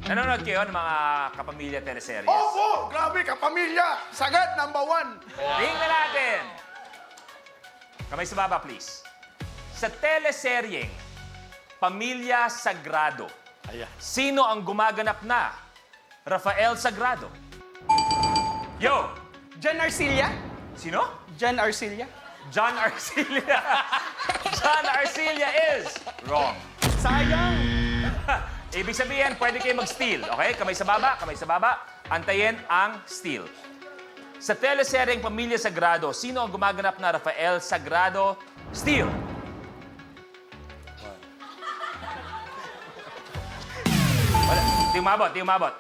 Nanonood kayo ng mga kapamilya teleseries? Opo! Grabe, kapamilya! Sagad, #1! Tingnan natin. Kamay sa baba, please. Sa teleseryeng Pamilya Sagrado, sino ang gumaganap na Rafael Sagrado? Yo! John Arcilla? Sino? John Arcilla? John Arcilla. John Arcilla is wrong. Sayang! Ibig sabihin, pwede kayo mag-steal. Okay? Kamay sa baba, kamay sa baba. Antayin ang steal. Sa teleseryeng Pamilya Sagrado, sino ang gumaganap na Rafael Sagrado? Steal. Wala. Hindi umabot, hindi umabot.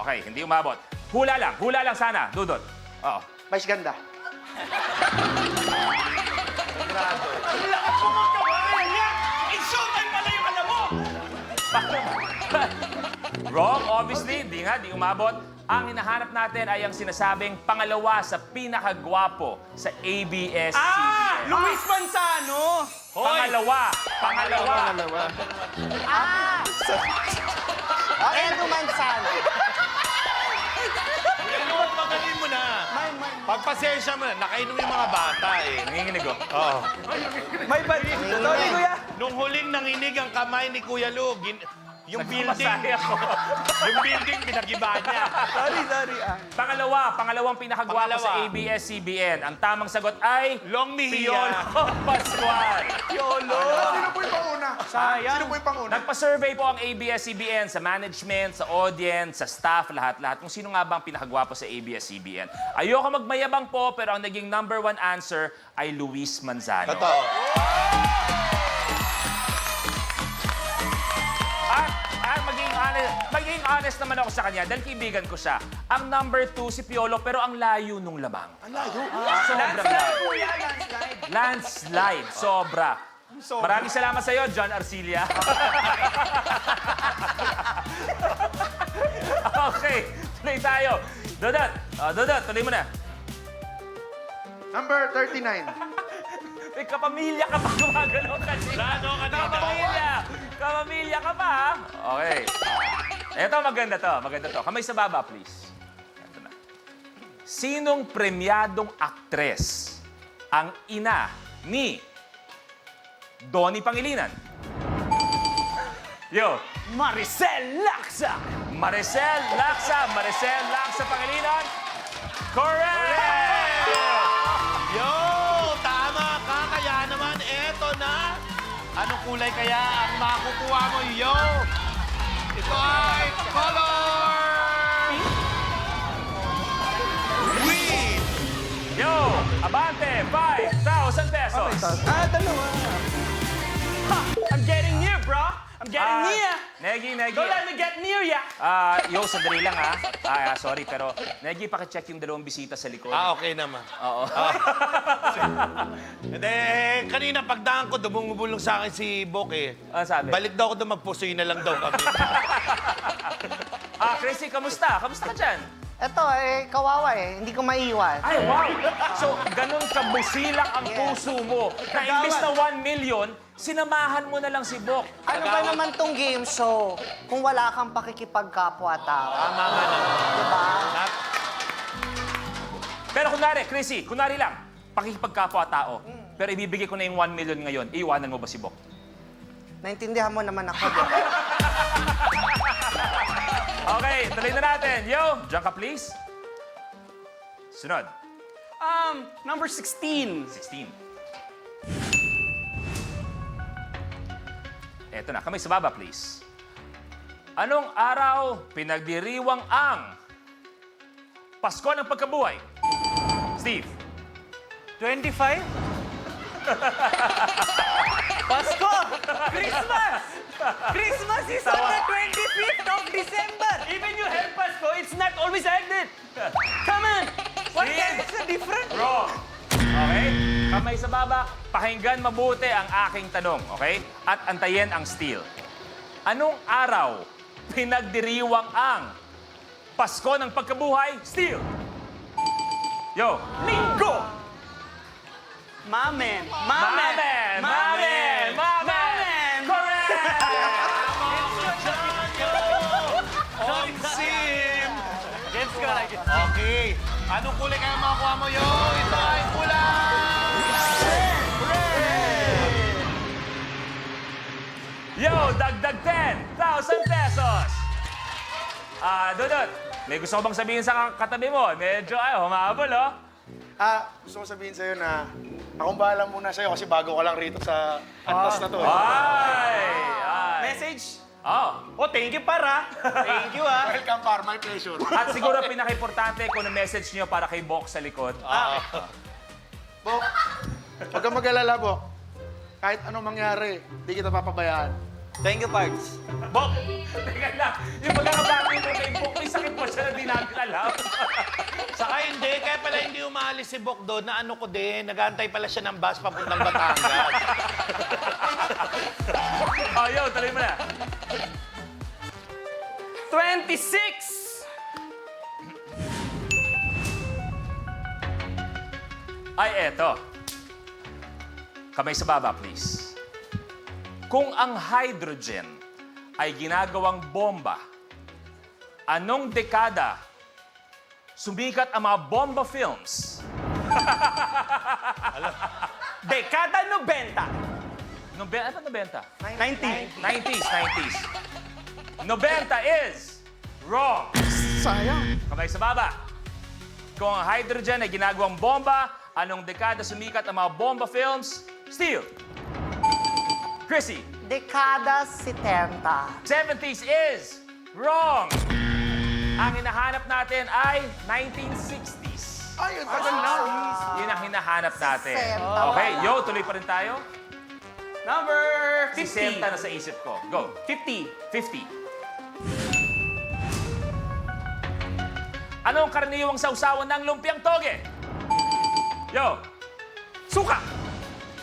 Okay, hindi umabot. Hula lang sana, Dudot. Oo. Vice ganda. Wrong, obviously. Hindi nga, di umabot. Ang hinahanap natin ay ang sinasabing pangalawa sa pinakagwapo sa ABS-CBN. Luis Manzano! Pangalawa. Edo Manzano. Ano, magaling mo na. Pagpasensya mo na, nakainom yung mga bata eh. Nanginginig ko. Oo. May balik. Sorry, kuya. Nung huling nanginig ang kamay ni Kuya Lu, yung building, Nagpapasaya ako. yung building pinag-iba niya. Sorry. Pangalawang pinakagwapo Pangalawa. sa ABS-CBN. Ang tamang sagot ay... Long Mejia. Piolo Pascual. Yolo! Sino po yung panguna? Sayang. Sino po yung panguna? Nagpa-survey po ang ABS-CBN sa management, sa audience, sa staff, lahat-lahat. Kung sino nga ba ang pinakagwapo sa ABS-CBN. Ayoko magmayabang po, pero ang naging #1 answer ay Luis Manzano. Totoo. At maging honest naman ako sa kanya dahil kaibigan ko siya. Ang #2 si Piolo, pero ang layo nung lamang. Ang layo? Sobrang layo. Kuya, landslide. Landslide. Sobra. Maraming salamat sa iyo, John Arcilla. Okay, tuloy tayo. Dodot, tuloy mo na. Number 39. May kapamilya ka pa gumagalaw kasi. Lalo ka dito. Kapamilya ka pa, ha? Okay. Ito, maganda to. Kamay sa baba, please. Ito na. Sinong premyadong aktres ang ina ni Donnie Pangilinan? Yo. Maricel Laksa! Maricel Laksa Pangilinan. Correct! Yo, tama ka. Kaya naman, eto na. Anong kulay kaya ang makukuha mo? Yo! Ito ay color! Green! Yo, abante, 5,000 pesos. Dalawa. Ha! I'm getting near, bro! I'm getting near! Negi. Don't let me get near ya! Yo, sandali lang ha. Sorry, pero Negi, pakicheck yung dalawang bisita sa likod. Okay naman. Oo. Hindi, kanina pagdaan ko, dumungubulong sa akin si Bok eh. Ano sabi? Balik daw ako doon, magpusoy na lang daw kami. Chrissy, kamusta? Kamusta ka dyan? Ito, kawawa Hindi ko maiwan. Ay, wow! So, ganun kabusilak ang puso mo na imbis na 1 million, sinamahan mo na lang si Bok. Ano ba naman tong game show kung wala kang pakikipagkapwa-tao? Tama nga naman. Diba? Pero kunwari lang, pakikipagkapwa-tao. Pero ibibigay ko na yung 1 million ngayon, iiwanan mo ba si Bok? Naintindihan mo naman ako, diba? Okay, tuloy na natin. Yo, diyan ka please. Sunod. Number 16. 16. Eto na, kamay sa baba, please. Anong araw pinagdiriwang ang Pasko ng Pagkabuhay? Steve. 25? Pasko! Christmas! Christmas is on the 25th of December! Even you help Pasko, it's not always like that! Come on! What Steve. is the difference? Wrong. Okay? Kamay sa baba, pakinggan mabuti ang aking tanong, okay? At antayin ang steal. Anong araw pinagdiriwang ang Pasko ng Pagkabuhay? Steal! Yo! Linggo! Mamen! Mamen! Correct! Okay. Anong kulay kaya makukuha mo, yo? Ito ay kulay! Yo, dagdag 10,000 pesos! Dudut, may gusto ko bang sabihin sa katabi mo? Medyo, humabol, oh. Gusto ko sabihin sa'yo na akong bahala muna sa'yo kasi bago ka lang rito sa antas na to. Ay! Message? Oh. Oh, thank you, para. Thank you, ah. Welcome, par. My pleasure. At siguro pinaka-importante kung na-message nyo para kay Bok sa likod. Bok, huwag kang mag-alala, Bok. Kahit anong mangyari, di kita papabayaan. Thank you, Pards. Bok! Teka lang, yung pagkakabati mo kay Bok, may sakit po siya na di namin alam. Saka hindi, kaya pala hindi umalis si Bok doon na ano ko din, nag-aantay pala siya ng bus papuntang Batangas. Yo, tuloy mo na. 26! Ay, eto. Kamay sa baba, please. Kung ang hydrogen ay ginagawang bomba, anong dekada sumikat ang mga bomba films? Dekada 90. Ano 90? 90. 90s. 90 is wrong. Sayang. Kamay sa baba. Kung ang hydrogen ay ginagawang bomba, anong dekada sumikat ang mga bomba films? Steel. Chrissy. Dekada 70. 70s is wrong. Ang hinahanap natin ay 1960s. Ay, ang tagal na. Yun ang hinahanap natin. 60. Okay, yo, tuloy pa rin tayo. Number 60 50. na sa isip ko. Go. 50. 50. Ano ang karaniwang sausawan ng lumpiang toge? Yo. Suka.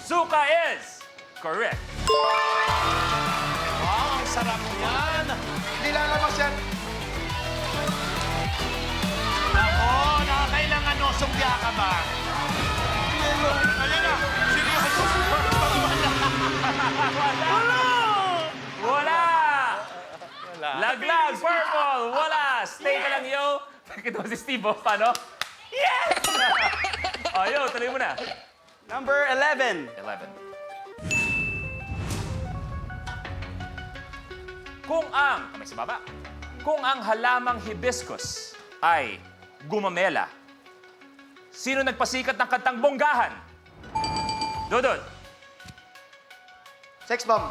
Suka is correct. Wow, ang sarap yan! Hindi lalabas yan. Ako, nakakailangan sumbya ka ba? Ayun na, seryoso. Wala! Laglag, purple, wala! Stay ka lang, yo. Kita mo si Steve, oh. Paano? Yes! Yo, tuloy mo na. Number 11. 11. Kamay sa baba. Kung ang halamang hibiscus ay gumamela, sino nagpasikat ng kantang Bonggahan? Dudut. Sex bomb.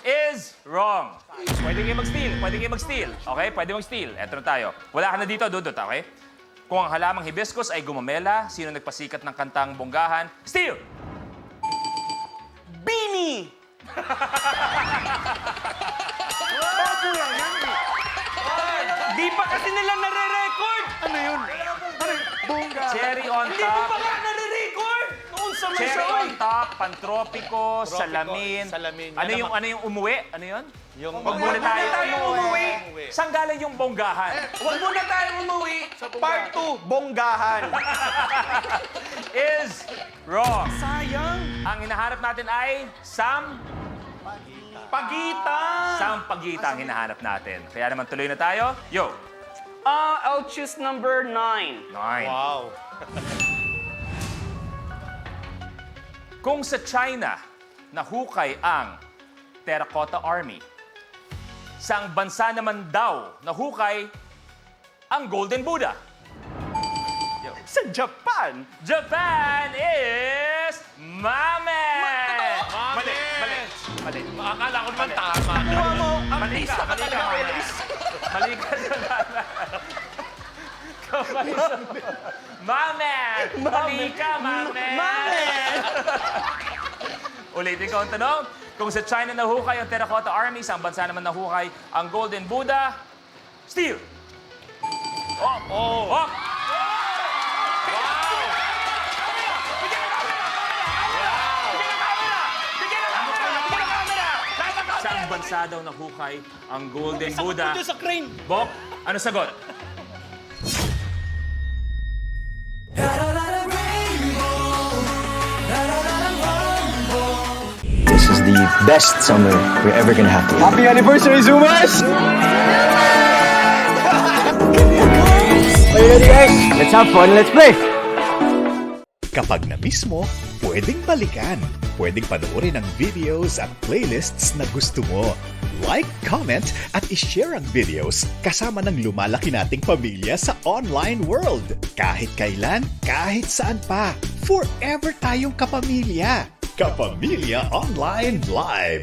Is wrong. Pwede kayo mag-steal. Okay, pwede mag-steal. Eto na tayo. Wala ka na dito, Dudut, okay? Kung ang halamang hibiscus ay gumamela, sino nagpasikat ng kantang Bonggahan? Steal! Beanie! Bago lang yan eh. Di pa kasi nila nare-record! Ano yun? Ano yun? Bongga. Cherry on Hindi pa top. nga nare-record! Noon sa may Cherry show. on top, pantropiko, salamin. salamin. Ano yung umuwi? Ano yun? Yung Wag muna tayo. umuwi. Saan galing yung Bonggahan? Huwag muna tayo umuwi. Part 2, Bonggahan. Is wrong. Sayang. Ang hinahanap natin ay Pagitan. Sampagita ang hinahanap natin. Kaya naman tuloy na tayo. Yo, I'll choose number 9. 9. Wow. Kung sa China, nahukay ang Terracotta Army, sa bansa naman daw nahukay ang Golden Buddha. Sa Japan. Japan is Mame! Mali. Akala ko naman tama. Kuha mo, Mali artista ka, ka mali ka, talaga, Mame. Elvis. Mali ka sa Mame! Mali ka, Mame! Mame! Ulitin ko ang tanong. Kung sa China nahukay ang Terracotta Army, sa bansa naman nahukay ang Golden Buddha, steal! Oh. Oh! Saan bansa daw nahukay ang Golden Buddha? Sa crane. Bok, ano sagot? this is the best summer we're ever gonna have together. Happy anniversary, Zoomers! Are you ready, guys? Let's have fun, let's play! Kapag na-miss mo, pwedeng balikan. Pwedeng panoorin ang videos at playlists na gusto mo. Like, comment, at ishare ang videos kasama ng lumalaki nating pamilya sa online world. Kahit kailan, kahit saan pa. Forever tayong kapamilya. Kapamilya Online Live.